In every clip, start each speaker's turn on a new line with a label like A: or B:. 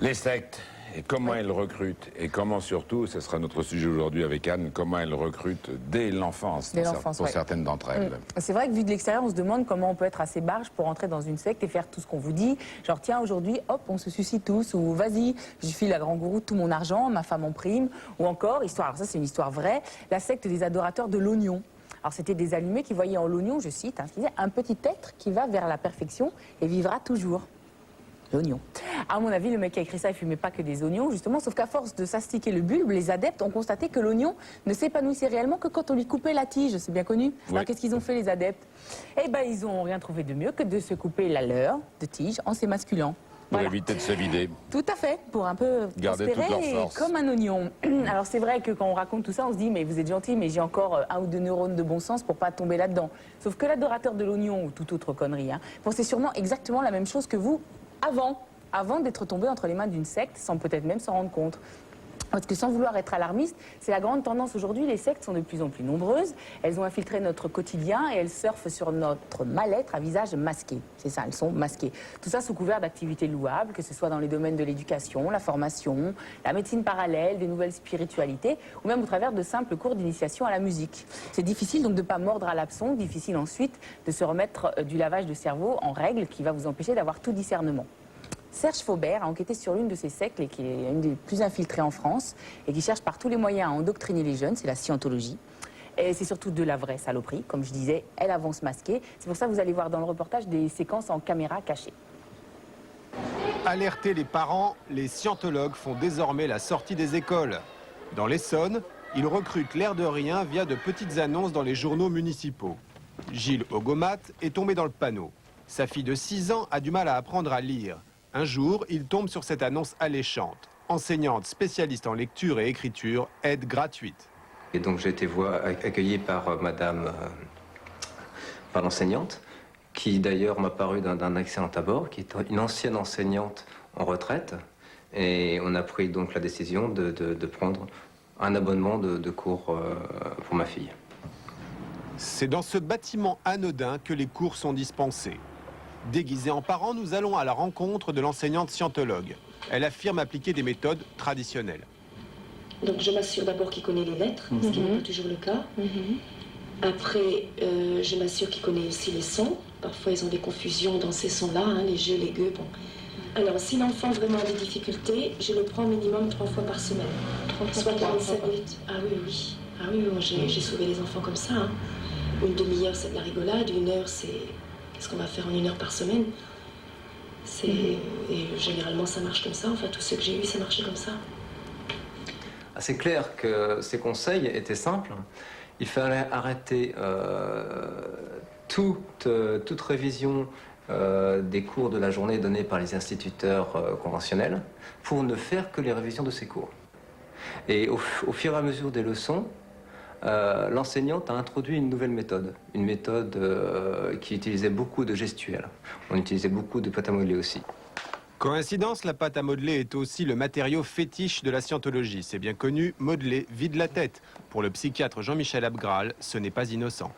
A: Les sectes, et comment elles recrutent, et comment surtout, ce sera notre sujet aujourd'hui avec Anne, comment elles recrutent dès l'enfance, pour certaines d'entre elles.
B: C'est vrai que vu de l'extérieur, on se demande comment on peut être assez barge pour entrer dans une secte et faire tout ce qu'on vous dit. Genre, tiens, aujourd'hui, hop, on se suicide tous, ou vas-y, je file à grand gourou tout mon argent, ma femme en prime, ou encore, histoire, alors ça c'est une histoire vraie, la secte des adorateurs de l'oignon. Alors c'était des allumés qui voyaient en l'oignon, je cite, qui disait, un petit être qui va vers la perfection et vivra toujours. L'oignon. À mon avis, le mec qui a écrit ça, il fumait pas que des oignons, justement, sauf qu'à force de s'astiquer le bulbe, les adeptes ont constaté que l'oignon ne s'épanouissait réellement que quand on lui coupait la tige, c'est bien connu. Oui. Alors qu'est-ce qu'ils ont fait, les adeptes? Eh ben, ils ont rien trouvé de mieux que de se couper la leur de tige en s'émasculant.
A: Pour éviter de se vider.
B: Tout à fait, pour un peu
A: garder toute leur force.
B: Comme un oignon. Alors c'est vrai que quand on raconte tout ça, on se dit, mais vous êtes gentil, mais j'ai encore 1 ou 2 neurones de bon sens pour pas tomber là-dedans. Sauf que l'adorateur de l'oignon, ou toute autre connerie, pensait sûrement exactement la même chose que vous avant d'être tombé entre les mains d'une secte, sans peut-être même s'en rendre compte. Parce que sans vouloir être alarmiste, c'est la grande tendance aujourd'hui, les sectes sont de plus en plus nombreuses, elles ont infiltré notre quotidien et elles surfent sur notre mal-être à visage masqué. C'est ça, elles sont masquées. Tout ça sous couvert d'activités louables, que ce soit dans les domaines de l'éducation, la formation, la médecine parallèle, des nouvelles spiritualités, ou même au travers de simples cours d'initiation à la musique. C'est difficile donc de ne pas mordre à l'hameçon, difficile ensuite de se remettre du lavage de cerveau en règle qui va vous empêcher d'avoir tout discernement. Serge Faubert a enquêté sur l'une de ces sectes, qui est une des plus infiltrées en France, et qui cherche par tous les moyens à endoctriner les jeunes, c'est la scientologie. Et c'est surtout de la vraie saloperie, comme je disais, elle avance masquée. C'est pour ça que vous allez voir dans le reportage des séquences en caméra cachée.
C: Alerter les parents, les scientologues font désormais la sortie des écoles. Dans l'Essonne, ils recrutent l'air de rien via de petites annonces dans les journaux municipaux. Gilles Ogomat est tombé dans le panneau. Sa fille de 6 ans a du mal à apprendre à lire. Un jour, il tombe sur cette annonce alléchante. Enseignante spécialiste en lecture et écriture, aide gratuite.
D: Et donc j'ai été accueilli par par l'enseignante, qui d'ailleurs m'a paru d'un excellent abord, qui est une ancienne enseignante en retraite. Et on a pris donc la décision de prendre un abonnement de cours pour ma fille.
C: C'est dans ce bâtiment anodin que les cours sont dispensés. Déguisés en parents, nous allons à la rencontre de l'enseignante scientologue. Elle affirme appliquer des méthodes traditionnelles.
E: Donc je m'assure d'abord qu'il connaît les lettres, ce qui n'est pas toujours le cas. Après, je m'assure qu'il connaît aussi les sons. Parfois, ils ont des confusions dans ces sons-là, les jeux, les gueux. Bon. Alors, si l'enfant vraiment a des difficultés, je le prends minimum 3 fois par semaine. Soit 45 minutes. Ah oui. Ah oui, j'ai sauvé les enfants comme ça. Une demi-heure, c'est de la rigolade. 1 heure, c'est ce qu'on va faire en 1 heure par semaine. Et généralement, ça marche comme ça. Enfin, tous ceux que j'ai eus, ça marchait comme ça.
D: C'est clair que ces conseils étaient simples. Il fallait arrêter toute révision des cours de la journée donnés par les instituteurs conventionnels pour ne faire que les révisions de ces cours. Et au fur et à mesure des leçons, l'enseignante a introduit une nouvelle méthode, une méthode qui utilisait beaucoup de gestuels. On utilisait beaucoup de pâte à modeler aussi.
C: Coïncidence, la pâte à modeler est aussi le matériau fétiche de la scientologie. C'est bien connu, modeler vide la tête. Pour le psychiatre Jean-Michel Abgral, ce n'est pas innocent.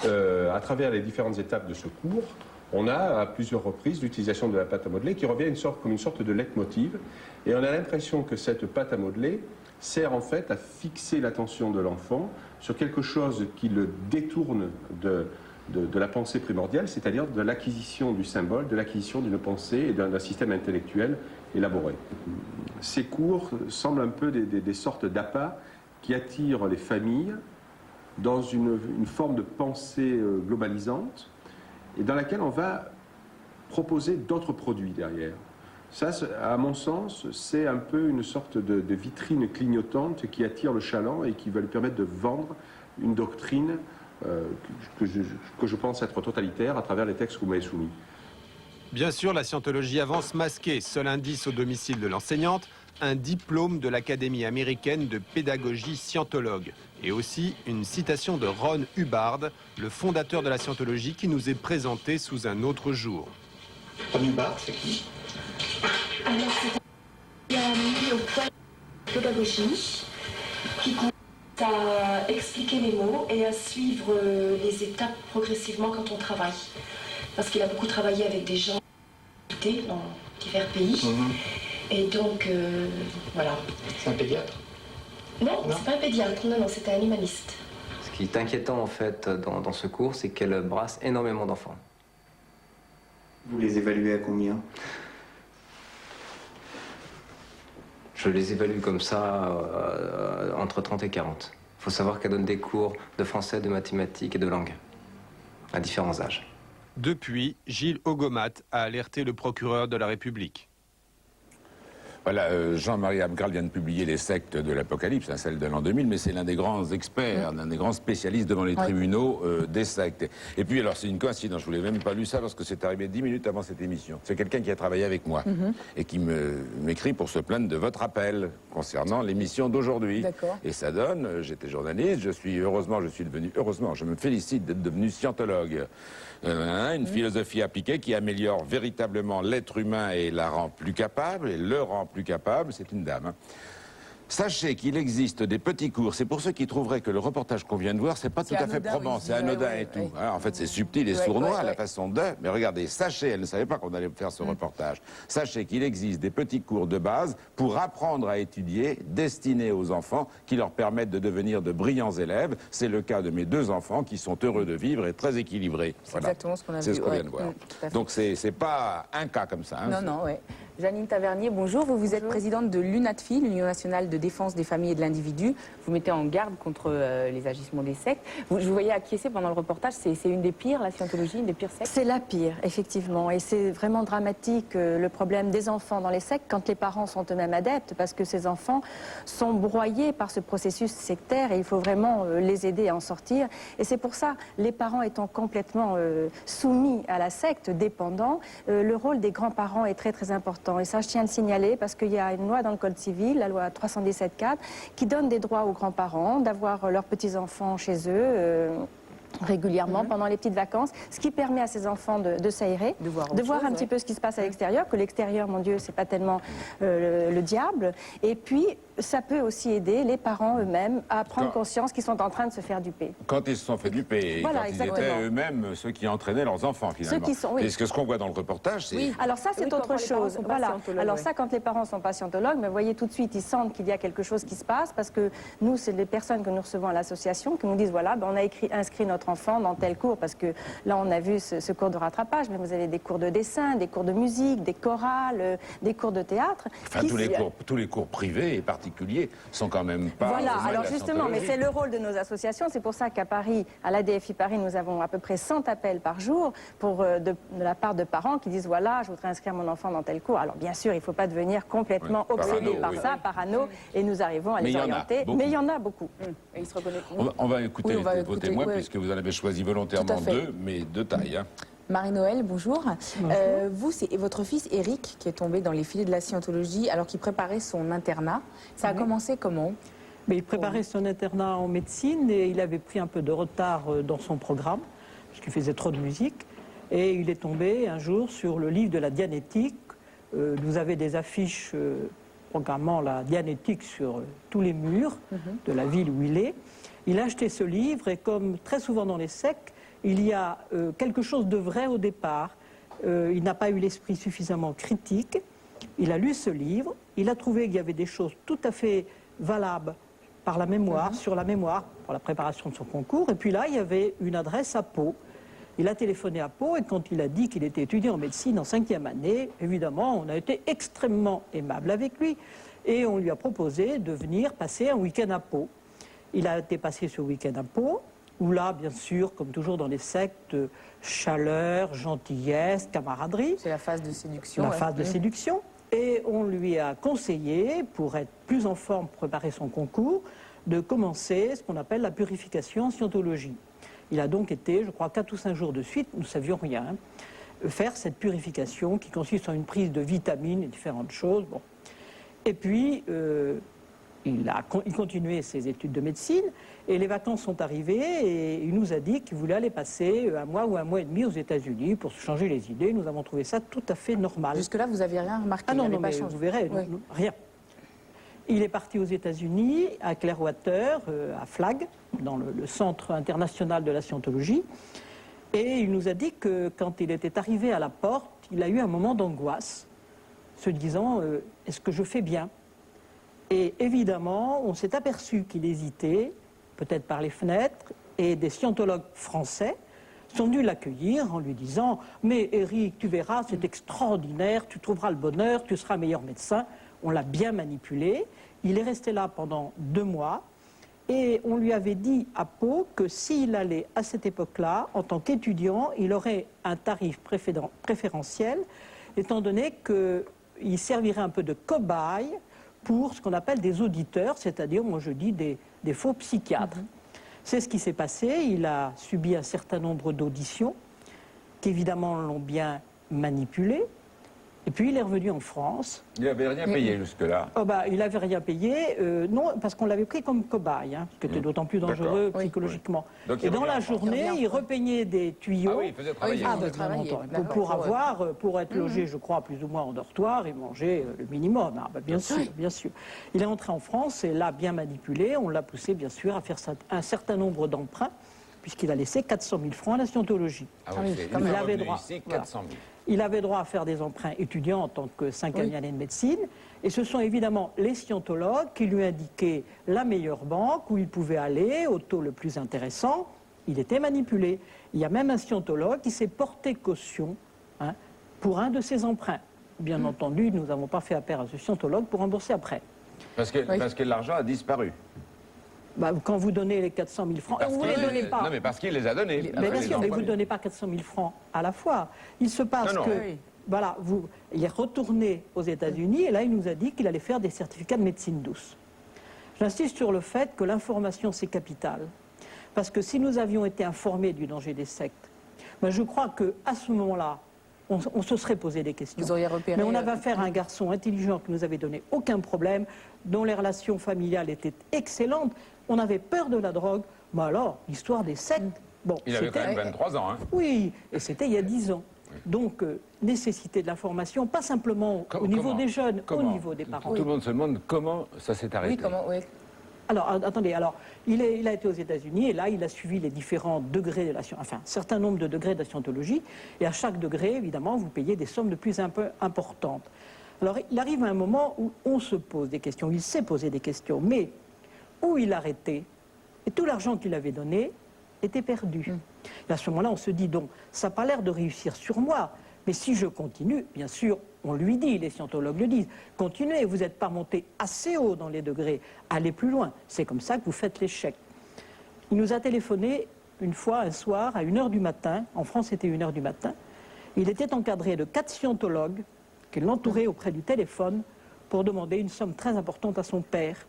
F: À travers les différentes étapes de ce cours, on a à plusieurs reprises l'utilisation de la pâte à modeler qui revient comme une sorte de leitmotiv. Et on a l'impression que cette pâte à modeler sert en fait à fixer l'attention de l'enfant sur quelque chose qui le détourne de la pensée primordiale, c'est-à-dire de l'acquisition du symbole, de l'acquisition d'une pensée et d'un système intellectuel élaboré. Ces cours semblent un peu des sortes d'appâts qui attirent les familles dans une forme de pensée globalisante et dans laquelle on va proposer d'autres produits derrière. Ça, à mon sens, c'est un peu une sorte de vitrine clignotante qui attire le chaland et qui va lui permettre de vendre une doctrine que je pense être totalitaire à travers les textes que vous m'avez soumis.
C: Bien sûr, la scientologie avance masquée. Seul indice au domicile de l'enseignante, un diplôme de l'Académie américaine de pédagogie scientologue. Et aussi une citation de Ron Hubbard, le fondateur de la scientologie, qui nous est présenté sous un autre jour.
G: Ron Hubbard, c'est qui?
E: Alors, c'est un mis au point de pédagogie qui consiste à expliquer les mots et à suivre les étapes progressivement quand on travaille. Parce qu'il a beaucoup travaillé avec des gens dans divers pays. Et donc, voilà.
G: C'est un pédiatre?
E: Non, c'est pas un pédiatre, non, c'était un animaliste.
D: Ce qui est inquiétant en fait dans ce cours, c'est qu'elle brasse énormément d'enfants.
G: Vous les évaluez à combien?
D: Je les évalue comme ça entre 30 et 40. Il faut savoir qu'elle donne des cours de français, de mathématiques et de langue à différents âges.
C: Depuis, Gilles Ogomat a alerté le procureur de la République.
A: Voilà, Jean-Marie Abgral vient de publier Les sectes de l'Apocalypse, celle de l'an 2000, mais c'est l'un des grands experts, l'un des grands spécialistes devant les tribunaux des sectes. Et puis, alors, c'est une coïncidence, je ne voulais même pas lu ça parce que c'est arrivé 10 minutes avant cette émission. C'est quelqu'un qui a travaillé avec moi et qui m'écrit pour se plaindre de votre appel concernant l'émission d'aujourd'hui. Et ça donne, j'étais journaliste, je me félicite d'être devenu scientologue. Une philosophie appliquée qui améliore véritablement l'être humain et la rend plus capable, et le rend plus capable, c'est une dame. Sachez qu'il existe des petits cours, c'est pour ceux qui trouveraient que le reportage qu'on vient de voir, c'est pas tout à fait probant, c'est anodin et tout. En fait, c'est subtil et sournois, la façon de... Mais regardez, sachez, elle ne savait pas qu'on allait faire ce reportage, sachez qu'il existe des petits cours de base pour apprendre à étudier, destinés aux enfants, qui leur permettent de devenir de brillants élèves. C'est le cas de mes 2 enfants qui sont heureux de vivre et très équilibrés.
B: C'est exactement ce qu'on a vu.
A: C'est ce qu'on vient de voir. Donc c'est pas un cas comme ça.
B: Non, non, ouais. Janine Tavernier, bonjour. Vous êtes présidente de l'UNADFI, l'Union nationale de défense des familles et de l'individu. Vous mettez en garde contre les agissements des sectes. Je vous voyais acquiescer pendant le reportage. C'est une des pires, la scientologie, une des pires sectes? C'est la pire, effectivement. Et c'est vraiment dramatique, le problème des enfants dans les sectes, quand les parents sont eux-mêmes adeptes, parce que ces enfants sont broyés par ce processus sectaire et il faut vraiment les aider à en sortir. Et c'est pour ça, les parents étant complètement soumis à la secte, dépendants, le rôle des grands-parents est très très important. Et ça, je tiens à le signaler parce qu'il y a une loi dans le Code civil, la loi 317-4, qui donne des droits aux grands-parents d'avoir leurs petits-enfants chez eux régulièrement pendant les petites vacances, ce qui permet à ces enfants de s'aérer, de voir un petit peu ce qui se passe à l'extérieur, que l'extérieur, mon Dieu, c'est pas tellement le diable. Et puis, ça peut aussi aider les parents eux-mêmes à prendre conscience qu'ils sont en train de se faire duper.
A: Quand ils se sont fait duper, quand ils étaient eux-mêmes ceux qui entraînaient leurs enfants, finalement. Parce que ce qu'on voit dans le reportage, c'est...
B: Alors ça, c'est autre chose. Voilà. Alors ça, quand les parents sont pas scientologues, mais vous voyez tout de suite, ils sentent qu'il y a quelque chose qui se passe, parce que nous, c'est les personnes que nous recevons à l'association qui nous disent, voilà, on a inscrit notre enfant dans tel cours, parce que là, on a vu ce cours de rattrapage, mais vous avez des cours de dessin, des cours de musique, des chorales, des cours de théâtre.
A: Enfin, tous les cours privés et particuliers sont quand même pas...
B: Voilà, alors justement, mais c'est le rôle de nos associations. C'est pour ça qu'à Paris, à l'ADFI Paris, nous avons à peu près 100 appels par jour de la part de parents qui disent, voilà, je voudrais inscrire mon enfant dans tel cours. Alors bien sûr, il ne faut pas devenir complètement obsédé par ça, parano, et nous arrivons à les orienter. Mais il y en a beaucoup. Et ils se reconnaissent.
A: On va écouter vos témoins, puisque vous en avez choisi volontairement 2, mais de taille.
B: Marie-Noël, bonjour. Vous, c'est votre fils Eric qui est tombé dans les filets de la scientologie alors qu'il préparait son internat. Ça a commencé comment?
H: Mais il préparait son internat en médecine et il avait pris un peu de retard dans son programme, parce qu'il faisait trop de musique. Et il est tombé un jour sur le livre de la Dianétique. Vous avez des affiches programmant la Dianétique sur tous les murs de la ville où il est. Il a acheté ce livre et comme très souvent dans les sectes, il y a quelque chose de vrai au départ. Il n'a pas eu l'esprit suffisamment critique. Il a lu ce livre. Il a trouvé qu'il y avait des choses tout à fait valables par la mémoire, sur la mémoire, pour la préparation de son concours. Et puis là, il y avait une adresse à Pau. Il a téléphoné à Pau et quand il a dit qu'il était étudiant en médecine en 5e année, évidemment, on a été extrêmement aimable avec lui. Et on lui a proposé de venir passer un week-end à Pau. Il a été passé ce week-end à Pau, où là, bien sûr, comme toujours dans les sectes, chaleur, gentillesse, camaraderie.
B: C'est la phase de séduction.
H: La phase de séduction. Et on lui a conseillé, pour être plus en forme, pour préparer son concours, de commencer ce qu'on appelle la purification en scientologie. Il a donc été, je crois, 4 ou 5 jours de suite, nous ne savions rien, faire cette purification qui consiste en une prise de vitamines et différentes choses. Bon. Et puis, il continuait ses études de médecine et les vacances sont arrivées et il nous a dit qu'il voulait aller passer un mois ou un mois et demi aux États-Unis pour se changer les idées. Nous avons trouvé ça tout à fait normal.
B: Jusque-là, vous n'avez rien remarqué?
H: Ah non, non, mais vous verrez, rien. Il est parti aux États-Unis, à Clearwater, à Flag, dans le Centre international de la scientologie. Et il nous a dit que quand il était arrivé à la porte, il a eu un moment d'angoisse. se disant est-ce que je fais bien? Et évidemment, on s'est aperçu qu'il hésitait, peut-être par les fenêtres, et des scientologues français sont venus l'accueillir en lui disant « Mais Éric, tu verras, c'est extraordinaire, tu trouveras le bonheur, tu seras meilleur médecin. » On l'a bien manipulé. Il est resté là pendant 2 mois et on lui avait dit à Pau que s'il allait à cette époque-là, en tant qu'étudiant, il aurait un tarif préférentiel, étant donné qu'il servirait un peu de cobaye pour ce qu'on appelle des auditeurs, c'est-à-dire, moi je dis, des faux psychiatres. C'est ce qui s'est passé. Il a subi un certain nombre d'auditions qui, évidemment, l'ont bien manipulé. Et puis, il est revenu en France.
A: Il n'avait rien payé jusque-là.
H: Oh bah, il n'avait rien payé, non, parce qu'on l'avait pris comme cobaye, hein, ce qui était d'autant plus dangereux psychologiquement.
A: Oui. Donc,
H: et dans la journée, il repeignait des tuyaux.
A: Ah oui, il faisait travailler.
H: Pour être logé, je crois, plus ou moins en dortoir et manger le minimum. Ah, bah, bien sûr, bien sûr. Il est entré en France et l'a bien manipulé. On l'a poussé, bien sûr, à faire un certain nombre d'emprunts, puisqu'il a laissé 400 000 francs à la scientologie.
A: Ah oui,
H: il avait droit.
A: Ici, 400 000.
H: Il avait droit à faire des emprunts étudiants en tant que 5e année de médecine. Et ce sont évidemment les scientologues qui lui indiquaient la meilleure banque où il pouvait aller, au taux le plus intéressant. Il était manipulé. Il y a même un scientologue qui s'est porté caution pour un de ses emprunts. Bien entendu, nous n'avons pas fait appel à ce scientologue pour rembourser après.
A: Parce que l'argent a disparu.
H: Bah, quand vous donnez les 400 000 francs, vous ne les donnez pas.
A: Non, mais parce qu'il les a donnés.
H: Mais bien sûr, mais vous ne donnez pas 400 000 francs à la fois. Il se passe que, voilà, il est retourné aux États-Unis et là, il nous a dit qu'il allait faire des certificats de médecine douce. J'insiste sur le fait que l'information, c'est capital. Parce que si nous avions été informés du danger des sectes, ben je crois qu'à ce moment-là, on se serait posé des questions.
B: Vous auriez repéré,
H: mais on avait affaire à un garçon intelligent qui nous avait donné aucun problème, dont les relations familiales étaient excellentes. On avait peur de la drogue, mais alors, l'histoire des sectes... Bon,
A: il avait quand même 23 ans. Hein.
H: Oui, et c'était il y a 10 ans. Donc, nécessité de l'information, pas simplement au niveau des jeunes, au niveau des parents.
A: Tout le monde se demande comment ça s'est arrêté.
B: Oui, comment, oui.
H: Alors, attendez, il a été aux États-Unis et là, il a suivi les différents degrés de la science, enfin, un certain nombre de degrés de la scientologie, et à chaque degré, évidemment, vous payez des sommes de plus un peu importantes. Alors, il arrive à un moment où on se pose des questions, il s'est posé des questions, mais où il arrêtait, et tout l'argent qu'il avait donné était perdu. Et à ce moment-là, on se dit, donc, ça n'a pas l'air de réussir sur moi, mais si je continue, bien sûr, on lui dit, les scientologues le disent, continuez, vous n'êtes pas monté assez haut dans les degrés, allez plus loin. C'est comme ça que vous faites l'échec. Il nous a téléphoné une fois, un soir, à 1h du matin, en France c'était 1h du matin, il était encadré de 4 scientologues qui l'entouraient auprès du téléphone pour demander une somme très importante à son père.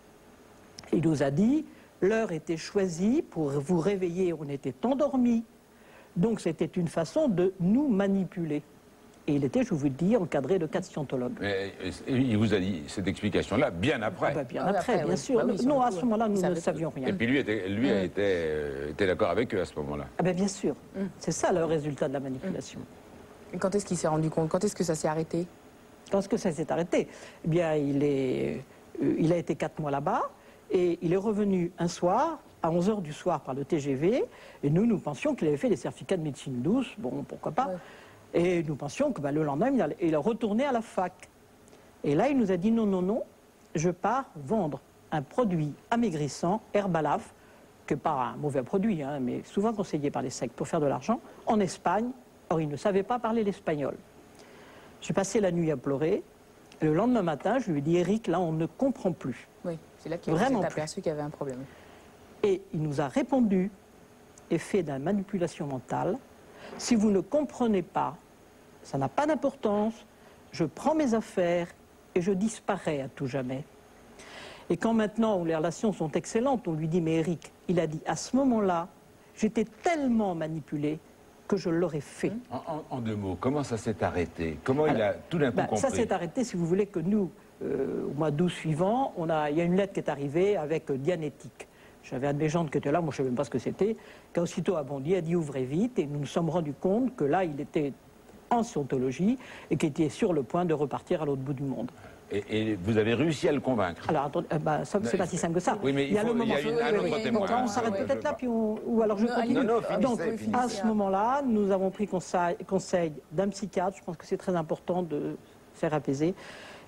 H: Il nous a dit, l'heure était choisie pour vous réveiller, on était endormis, donc c'était une façon de nous manipuler. Et il était, je vous le dis, encadré de 4 scientologues.
A: Mais il vous a dit cette explication-là bien après.
H: Bien après, bien sûr.
B: Bah oui,
H: non, à ce moment-là, nous ne savions rien.
A: Et puis lui était d'accord avec eux à ce moment-là.
H: Ah bien sûr. C'est ça le résultat de la manipulation.
B: Et quand est-ce qu'il s'est rendu compte? Quand est-ce que ça s'est arrêté?
H: Quand est-ce que ça s'est arrêté? Eh bien, il a été 4 mois là-bas et il est revenu un soir, à 11h du soir par le TGV, et nous pensions qu'il avait fait des certificats de médecine douce, bon, pourquoi pas. Ouais. Et nous pensions que le lendemain, il est retourné à la fac. Et là, il nous a dit non, non, non, je pars vendre un produit amaigrissant, Herbalaf, que pas un mauvais produit, hein, mais souvent conseillé par les sectes pour faire de l'argent, en Espagne. Or, il ne savait pas parler l'espagnol. J'ai passé la nuit à pleurer. Et le lendemain matin, je lui ai dit, Éric, là, on ne comprend plus.
B: Oui, c'est là qu'il s'est aperçu qu'il y avait un problème.
H: Et il nous a répondu, effet de la manipulation mentale, si vous ne comprenez pas, ça n'a pas d'importance, je prends mes affaires et je disparais à tout jamais. Et quand maintenant, où les relations sont excellentes, on lui dit, mais Éric, il a dit, à ce moment-là, j'étais tellement manipulé que je l'aurais fait.
A: En 2 mots, comment ça s'est arrêté? Comment il a tout d'un coup compris?
H: Ça s'est arrêté, si vous voulez, que nous, au mois d'août suivant, il y a une lettre qui est arrivée avec Dianétique. J'avais un de mes gens qui était là, moi je ne savais même pas ce que c'était, qui a aussitôt abondi, a dit ouvrez vite, et nous nous sommes rendus compte que là, il était en scientologie et qu'il était sur le point de repartir à l'autre bout du monde.
A: Et vous avez réussi à le convaincre?
H: Alors, attendez, c'est pas si simple que ça.
A: Oui, mais il y a un autre témoin.
H: On s'arrête peut-être là, puis ou alors je continue. Donc, à ce moment-là, nous avons pris conseil d'un psychiatre. Je pense que c'est très important de faire apaiser.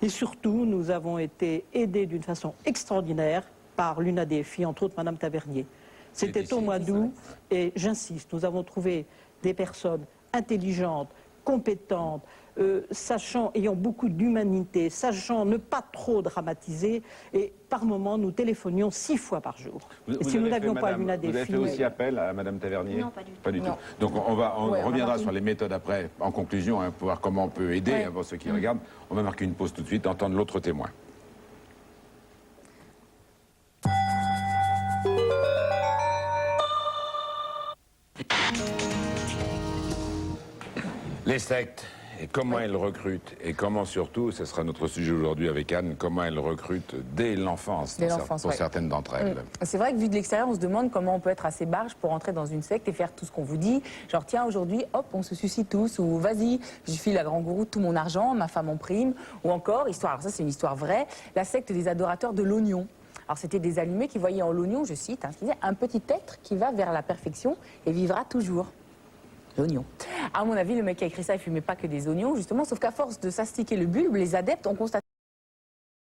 H: Et surtout, nous avons été aidés d'une façon extraordinaire par l'une des filles, entre autres Madame Tavernier. C'était au mois d'août, et j'insiste, nous avons trouvé des personnes intelligentes, compétentes, ayant beaucoup d'humanité, sachant ne pas trop dramatiser, et par moment nous téléphonions 6 fois par jour. Et si nous n'avions pas l'une des
A: filles... Vous avez fait aussi appel à Madame Tavernier?
E: Non, pas du tout.
A: Pas du tout. Donc on reviendra sur les méthodes après, en conclusion, pour voir comment on peut aider pour ceux qui regardent. On va marquer une pause tout de suite, entendre l'autre témoin. Les sectes, et comment elles recrutent, et comment surtout, ce sera notre sujet aujourd'hui avec Anne, comment elles recrutent dès l'enfance, pour certaines d'entre elles.
B: C'est vrai que vu de l'extérieur, on se demande comment on peut être assez barge pour entrer dans une secte et faire tout ce qu'on vous dit. Genre, tiens, aujourd'hui, hop, on se suicide tous, ou vas-y, je file à grand gourou tout mon argent, ma femme en prime, ou encore, alors ça c'est une histoire vraie, la secte des adorateurs de l'oignon. Alors c'était des allumés qui voyaient en l'oignon, je cite, qui disait, un petit être qui va vers la perfection et vivra toujours. L'oignon. À mon avis, le mec qui a écrit ça, il fumait pas que des oignons, justement, sauf qu'à force de s'astiquer le bulbe, les adeptes ont constaté